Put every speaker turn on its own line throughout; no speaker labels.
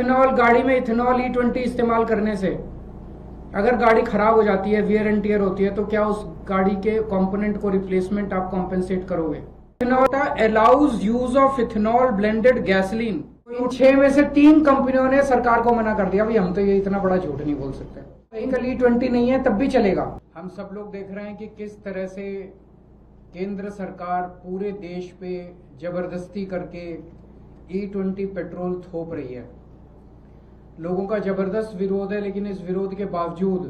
Ethanol गाड़ी में ethanol E20 इस्तेमाल करने से अगर गाड़ी खराब हो जाती है, वियर एंड टियर होती है, तो क्या उस गाड़ी के कंपोनेंट को रिप्लेसमेंट आप कॉम्पेंसेट करोगे? Ethanol allows use of ethanol blended gasoline. इन 6 में से 3 कंपनियों ने सरकार को मना कर दिया, भाई हम तो ये इतना बड़ा झूठ नहीं बोल सकते। व्हीकल E20 नहीं है तब भी चलेगा। हम सब लोग देख रहे हैं कि किस तरह से केंद्र सरकार पूरे देश पे जबरदस्ती करके E20 पेट्रोल थोप रही है। लोगों का जबरदस्त विरोध है, लेकिन इस विरोध के बावजूद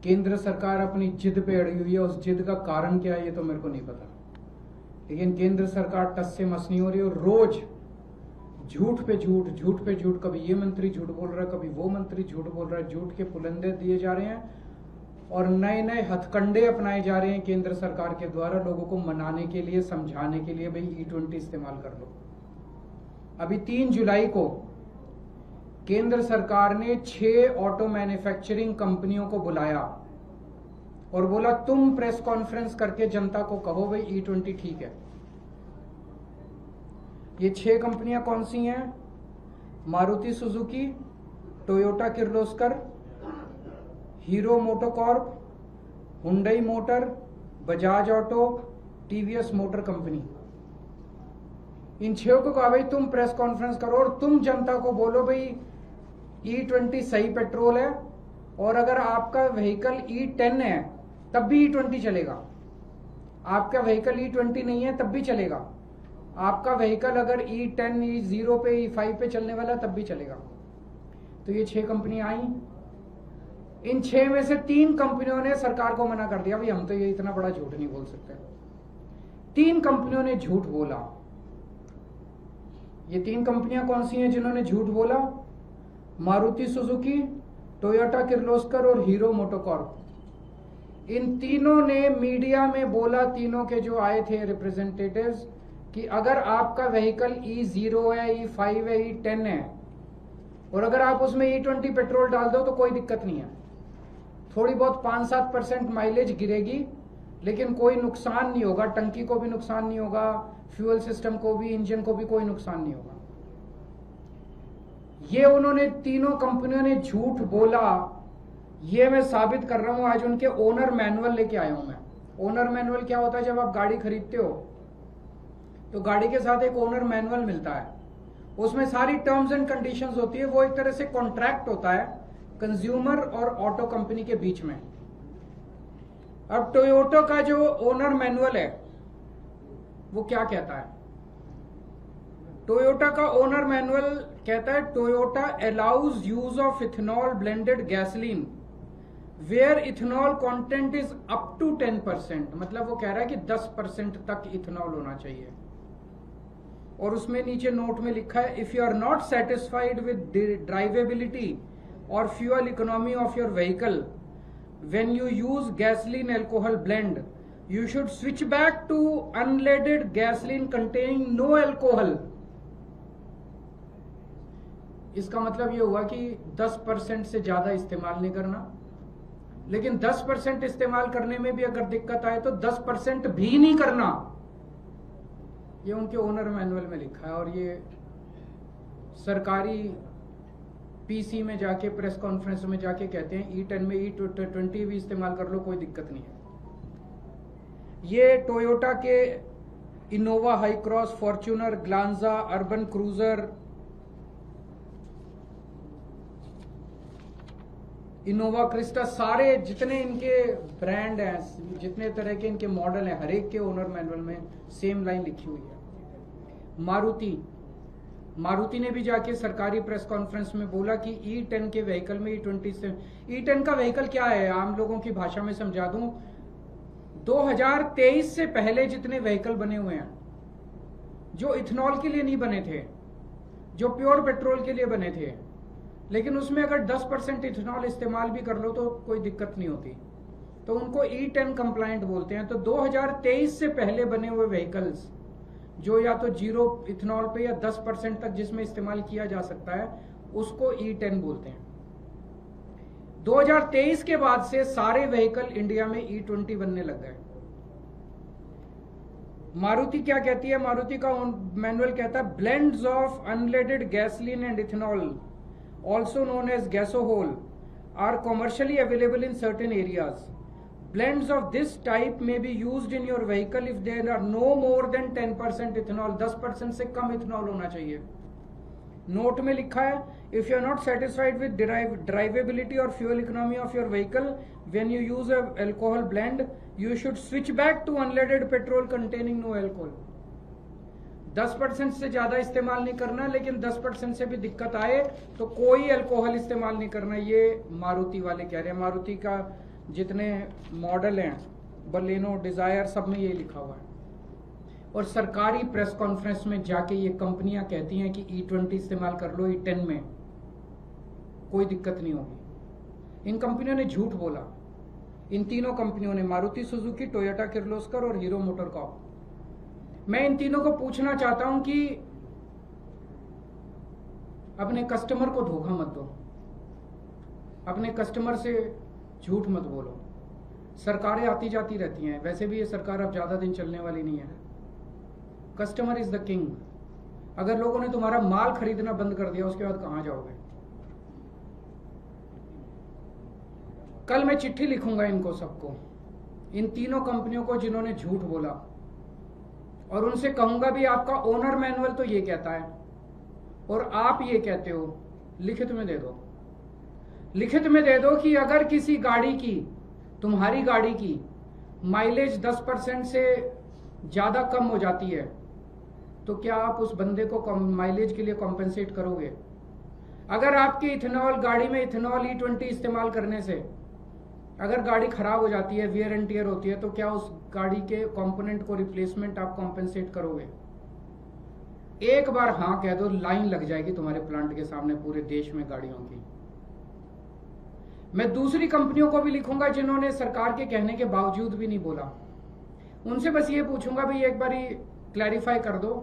केंद्र सरकार अपनी जिद पे अड़ी हुई है। उस जिद का कारण क्या है ये तो मेरे को नहीं पता, लेकिन केंद्र सरकार टस से मस नहीं हो रही और रोज झूठ पे झूठ, कभी ये मंत्री झूठ बोल रहा है, कभी वो मंत्री झूठ बोल रहा है, झूठ के पुलंदे दिए जा रहे हैं और नए नए हथकंडे अपनाए जा रहे हैं केंद्र सरकार के द्वारा लोगों को मनाने के लिए, समझाने के लिए, भाई E20 इस्तेमाल कर लो। अभी 3 जुलाई को केंद्र सरकार ने 6 ऑटो मैन्युफैक्चरिंग कंपनियों को बुलाया और बोला तुम प्रेस कॉन्फ्रेंस करके जनता को कहो भाई E20 ठीक है। ये 6 कंपनियां कौन सी हैं? Maruti Suzuki, Toyota Kirloskar, Hero MotoCorp, Hyundai Motor, Bajaj Auto, TVS Motor Company. इन 6 को कहा भाई तुम प्रेस कॉन्फ्रेंस करो और तुम जनता को बोलो भाई E20 सही पेट्रोल है और अगर आपका व्हीकल E10 है तब भी E20 चलेगा। आपका व्हीकल E20 नहीं है तब भी चलेगा। आपका व्हीकल अगर E10, E0 पे, E5 पे चलने वाला तब भी चलेगा। तो ये 6 कंपनियां आई। इन 6 में से 3 कंपनियों ने सरकार को मना कर दिया, भाई हम तो ये इतना बड़ा झूठ नहीं बोल सकते। 3 कंपनियों ने झूठ बोला। ये 3 कंपनियां कौन सी हैं जिन्होंने झूठ बोला? मारुति सुजुकी, टोयोटा किर्लोस्कर और हीरो मोटोकॉर्प। इन तीनों ने मीडिया में बोला, तीनों के जो आए थे रिप्रेजेंटेटिव्स, कि अगर आपका व्हीकल E0 है, E5 है, E10 है और अगर आप उसमें E20 पेट्रोल डाल दो तो कोई दिक्कत नहीं है। थोड़ी बहुत 5-7% माइलेज गिरेगी लेकिन कोई नुकसान नहीं होगा, टंकी को भी नुकसान नहीं होगा, फ्यूल सिस्टम को भी, इंजन को भी कोई नुकसान नहीं होगा। ये उन्होंने तीनों कंपनियों ने झूठ बोला। ये मैं साबित कर रहा हूं, आज उनके ओनर मैनुअल लेके आया हूं मैं। ओनर मैनुअल क्या होता है? जब आप गाड़ी खरीदते हो तो गाड़ी के साथ एक ओनर मैनुअल मिलता है, उसमें सारी टर्म्स एंड कंडीशंस होती है। वो एक तरह से कॉन्ट्रैक्ट होता है कंज्यूमर और ऑटो कंपनी के बीच में। अब टोयोटा का जो ओनर मैनुअल है वो क्या कहता है? टोयोटा का ओनर मैनुअल कहता है Toyota allows use of ethanol blended gasoline where ethanol content is up to 10%। मतलब वो कह रहा है कि 10% तक इथेनॉल होना चाहिए। और उसमें नीचे नोट में लिखा है, if you are not satisfied with drivability और fuel economy of your vehicle when you use gasoline alcohol blend, you should switch back to unleaded gasoline containing no alcohol। इसका मतलब ये हुआ कि 10% से ज्यादा इस्तेमाल नहीं करना, लेकिन 10% इस्तेमाल करने में भी अगर दिक्कत आए तो 10% भी नहीं करना। ये उनके ओनर मैनुअल में लिखा है और ये सरकारी पीसी में जाके, प्रेस कॉन्फ्रेंस में जाके कहते हैं E10 में E20 भी इस्तेमाल कर लो, कोई दिक्कत नहीं है। ये टोयोटा के Innova high cross, Fortuner, Glanza, urban cruiser, Innova Crysta, सारे जितने इनके ब्रांड हैं, जितने तरह के इनके मॉडल हैं, हर एक के ओनर मैनुअल में सेम लाइन लिखी हुई है। मारुति ने भी जाके सरकारी प्रेस कॉन्फ्रेंस में बोला कि E10 के व्हीकल में E20 से, E10 का व्हीकल क्या है आम लोगों की भाषा में समझा दूं, 2023 से पहले जितने व्हीकल बने हुए हैं जो इथेनॉल के लिए नहीं बने थे, जो प्योर पेट्रोल के लिए बने थे, लेकिन उसमें अगर 10% इथेनॉल इस्तेमाल भी कर लो तो कोई दिक्कत नहीं होती, तो उनको E10 कंप्लायंट बोलते हैं। तो 2023 से पहले बने हुए व्हीकल्स जो या तो 0 इथेनॉल पे या 10% तक जिसमें इस्तेमाल किया जा सकता है उसको E10 बोलते हैं। 2023 के बाद से सारे व्हीकल इंडिया में E20 बनने लग गए। मारुति क्या कहती है? मारुति का मैनुअल कहता है blends of unleaded gasoline and ethanol also known as gasohol, are commercially available in certain areas. Blends of this type may be used in your vehicle if there are no more than 10% ethanol. 10% से कम ethanol होना चाहिए. Note में लिखा है, if you are not satisfied with drivability or fuel economy of your vehicle when you use a alcohol blend, you should switch back to unleaded petrol containing no alcohol. 10% से ज्यादा इस्तेमाल नहीं करना, लेकिन 10% से भी दिक्कत आए तो कोई अल्कोहल इस्तेमाल नहीं करना. ये मारुति वाले कह रहे हैं. मारुति का जितने मॉडल हैं, बलेनो, डिजायर, सब में ये लिखा हुआ है. और सरकारी प्रेस कॉन्फ्रेंस में जाके ये कंपनियां कहती हैं कि E20 इस्तेमाल कर लो, E10 में कोई दिक्कत नहीं होगी. इन कंपनियों ने झूठ बोला. इन तीनों कंपनियों ने, मारुति सुजुकी, टोयोटा किर्लोस्कर और हीरो मोटरकॉर्प. मैं इन तीनों को पूछना चाहता हूं कि अपने कस्टमर को धोखा मत दो, अपने कस्टमर से झूठ मत बोलो. सरकारें आती जाती रहती हैं, वैसे भी ये सरकार अब ज्यादा दिन चलने वाली नहीं है. Customer is the king. अगर लोगों ने तुम्हारा माल खरीदना बंद कर दिया, उसके बाद कहां जाओगे? कल मैं चिट्ठी लिखूंगा इनको सबको, इन तीनों कंपनियों को जिन्होंने झूठ बोला, और उनसे कहूंगा भी आपका ओनर मैनुअल तो ये कहता है और आप ये कहते हो. लिखित में दे दो. लिखित में दे दो कि अगर किसी गाड़ी की, तुम्हारी गाड़ी की माइलेज 10% से ज्यादा कम हो जाती है तो क्या आप उस बंदे को माइलेज के लिए कॉम्पेंसेट करोगे? अगर आपकी इथेनॉल गाड़ी में इथेनॉल E20 इस्तेमाल करने से अगर गाड़ी खराब हो जाती है, वियर एंड टियर होती है, तो क्या उस गाड़ी के कंपोनेंट को रिप्लेसमेंट आप कॉम्पेंसेट करोगे? एक बार हाँ कह दो, लाइन लग जाएगी तुम्हारे प्लांट के सामने पूरे देश में गाड़ियों की. मैं दूसरी कंपनियों को भी लिखूंगा जिन्होंने सरकार के कहने के बावजूद भी नहीं बोला. उनसे बस ये पूछूंगा, भाई एक बार क्लैरिफाई कर दो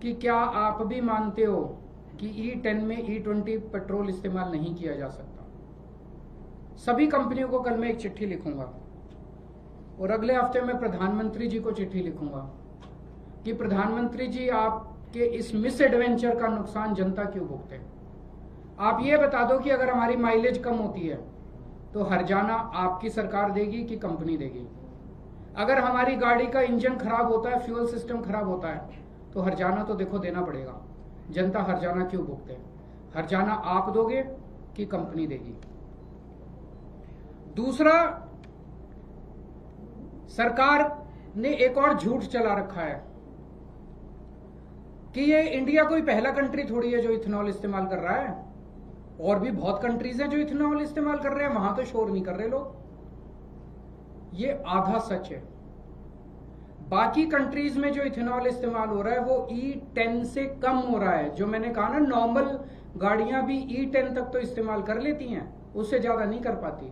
कि क्या आप भी मानते हो कि E10 में E20 पेट्रोल इस्तेमाल नहीं किया जा सकता? सभी कंपनियों को कल मैं एक चिट्ठी लिखूंगा, और अगले हफ्ते में प्रधानमंत्री जी को चिट्ठी लिखूंगा कि प्रधानमंत्री जी, आपके इस मिस एडवेंचर का नुकसान जनता क्यों भुगते? आप ये बता दो कि अगर हमारी माइलेज कम होती है तो हर्जाना आपकी सरकार देगी कि कंपनी देगी? अगर हमारी गाड़ी का इंजन खराब होता है, फ्यूल सिस्टम खराब होता है, तो हर्जाना तो देखो देना पड़ेगा. जनता हर्जाना क्यों भुगते? हर्जाना आप दोगे कि कंपनी देगी? दूसरा, सरकार ने एक और झूठ चला रखा है कि ये इंडिया कोई पहला कंट्री थोड़ी है जो इथेनॉल इस्तेमाल कर रहा है. और भी बहुत कंट्रीज हैं जो इथेनॉल इस्तेमाल कर रहे हैं, वहां तो शोर नहीं कर रहे लोग. ये आधा सच है. बाकी कंट्रीज में जो इथेनॉल इस्तेमाल हो रहा है वो E10 से कम हो रहा है. जो मैंने कहा ना, नॉर्मल गाड़ियां भी E10 तक तो इस्तेमाल कर लेती हैं, उससे ज्यादा नहीं कर पाती.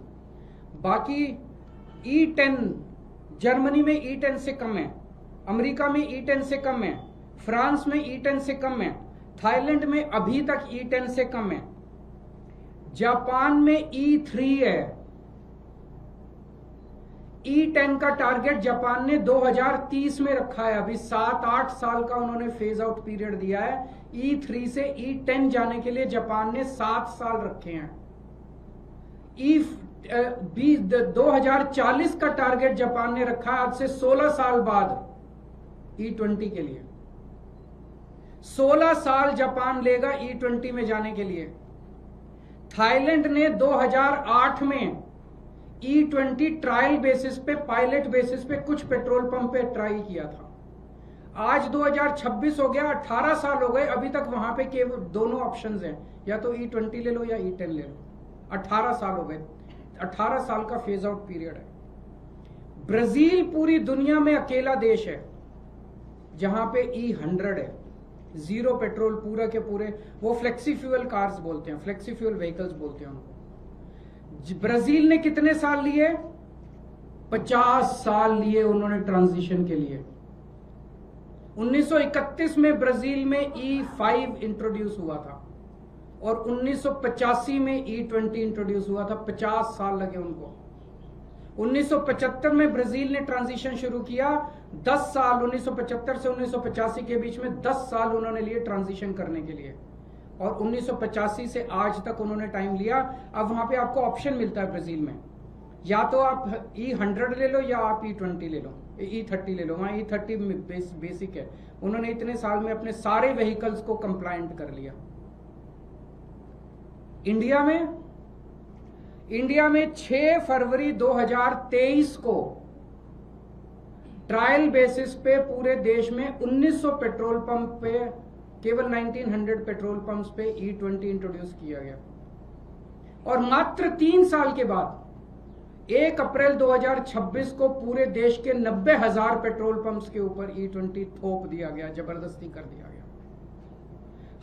बाकी E10, जर्मनी में E10 से कम है, अमेरिका में E10 से कम है, फ्रांस में E10 से कम है, थाईलैंड में अभी तक E10 से कम है, जापान में E3 है. E10 का टारगेट जापान ने 2030 में रखा है. अभी 7-8 साल का उन्होंने फेज आउट पीरियड दिया है. E3 से E10 जाने के लिए जापान ने 7 साल रखे हैं. 2040 का टारगेट जापान ने रखा है, आज से 16 साल बाद E20 के लिए. 16 साल जापान लेगा E20 में जाने के लिए. थाईलैंड ने 2008 में E20 ट्रायल बेसिस पे, पायलट बेसिस पे कुछ पेट्रोल पंप पे ट्राई किया था. आज 2026 हो गया, 18 साल हो गए, अभी तक वहां पे केवल दोनों ऑप्शंस हैं, या तो E20 ले लो या E10 ले लो. 18 साल हो गए. 18 साल का फेज आउट पीरियड है. ब्राजील पूरी दुनिया में अकेला देश है जहां पे E100 है, जीरो पेट्रोल पूरा के पूरे. वो फ्लेक्सी फ्यूल कार्स बोलते हैं, फ्लेक्सी फ्यूल व्हीकल्स बोलते हैं उनको. ब्राजील ने कितने साल लिए? 50 साल लिए उन्होंने ट्रांजिशन के लिए. 1931 में ब्राजील में E5 इंट्रोड्यूस हुआ था और 1985 में E20 इंट्रोड्यूस हुआ था. 50 साल लगे उनको. 1975 में ब्राजील ने ट्रांजिशन शुरू किया. 10 साल 1975 से 1985 के बीच में 10 साल उन्होंने लिए ट्रांजिशन करने के लिए. और 1985 से आज तक उन्होंने टाइम लिया। अब वहां पे आपको ऑप्शन मिलता है ब्राजील में, या तो आप E100 ले लो या आप E20 ले लो, E30 ले लो। वहां E30 बेसिक है। उन्होंने इतने साल में अपने सारे व्हीकल्स को कंप्लायंट कर लिया। इंडिया में 6 फरवरी 2023 को ट्रायल बेसिस पे पूरे देश में 1900 पेट्रोल पंप पे, केवल 1900 पेट्रोल पंप्स पे E20 इंट्रोड्यूस किया गया। और मात्र 3 साल के बाद 1 अप्रैल 2026 को पूरे देश के 90,000 पेट्रोल पंप्स के ऊपर E20 थोप दिया गया, जबरदस्ती कर दिया गया।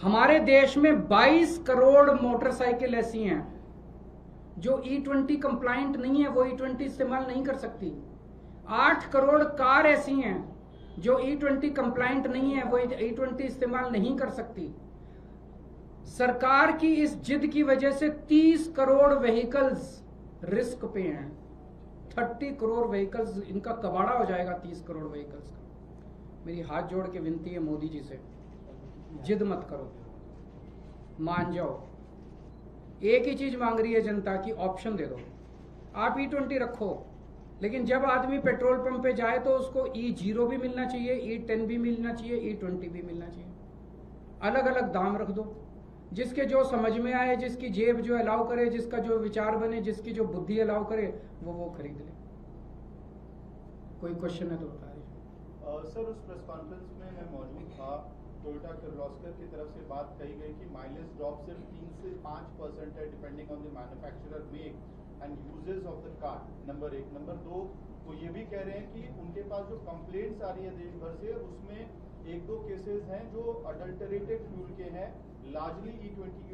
हमारे देश में 22 करोड़ मोटरसाइकिल ऐसी हैं जो E20 कंप्लायंट नहीं है, वो E20 इस्तेमाल नहीं कर सकती। 8 करोड़ कार ऐसी हैं जो E20 कंप्लायंट नहीं है, वो E20 इस्तेमाल नहीं कर सकती। सरकार की इस जिद की वजह से 30 करोड़ व्हीकल्स रिस्क पे हैं। 30 करोड़ व्हीकल्स, इनका कबाड़ा हो जाएगा 30 करोड़ व्हीकल्स का। मेरी हाथ जोड़ के विनती है मोदी जी से, जिद मत करो, मान जाओ। एक ही चीज मांग रही है जनता की, ऑप्शन दे दो। आप E20 रखो, लेकिन जब आदमी पेट्रोल पंप पे जाए तो उसको E0 भी मिलना चाहिए, E10 भी मिलना चाहिए, E20 भी मिलना चाहिए। अलग अलग दाम रख दो, जिसके जो समझ में आए, जिसकी जेब जो अलाउ करे, जिसका जो विचार बने, जिसकी जो बुद्धि अलाउ करे, वो खरीद ले। कोई क्वेश्चन है तो बता दीजिए।
सर, उस प्रेस कॉन्फ्रेंस में मैं मौजूद था। टोयोटा किर्लोस्कर की तरफ से बात कही गई कि माइलेज ड्रॉप सिर्फ 3 से 5% है, depending on the manufacturer make and uses of the car. Number 1। Number 2, वो ये भी कह रहे हैं कि उनके पास जो कंप्लेंट्स आ रही है देश भर से, उसमें 1-2 केसेस हैं जो अडल्टरेटेड फ्यूल के हैं, लार्जली E20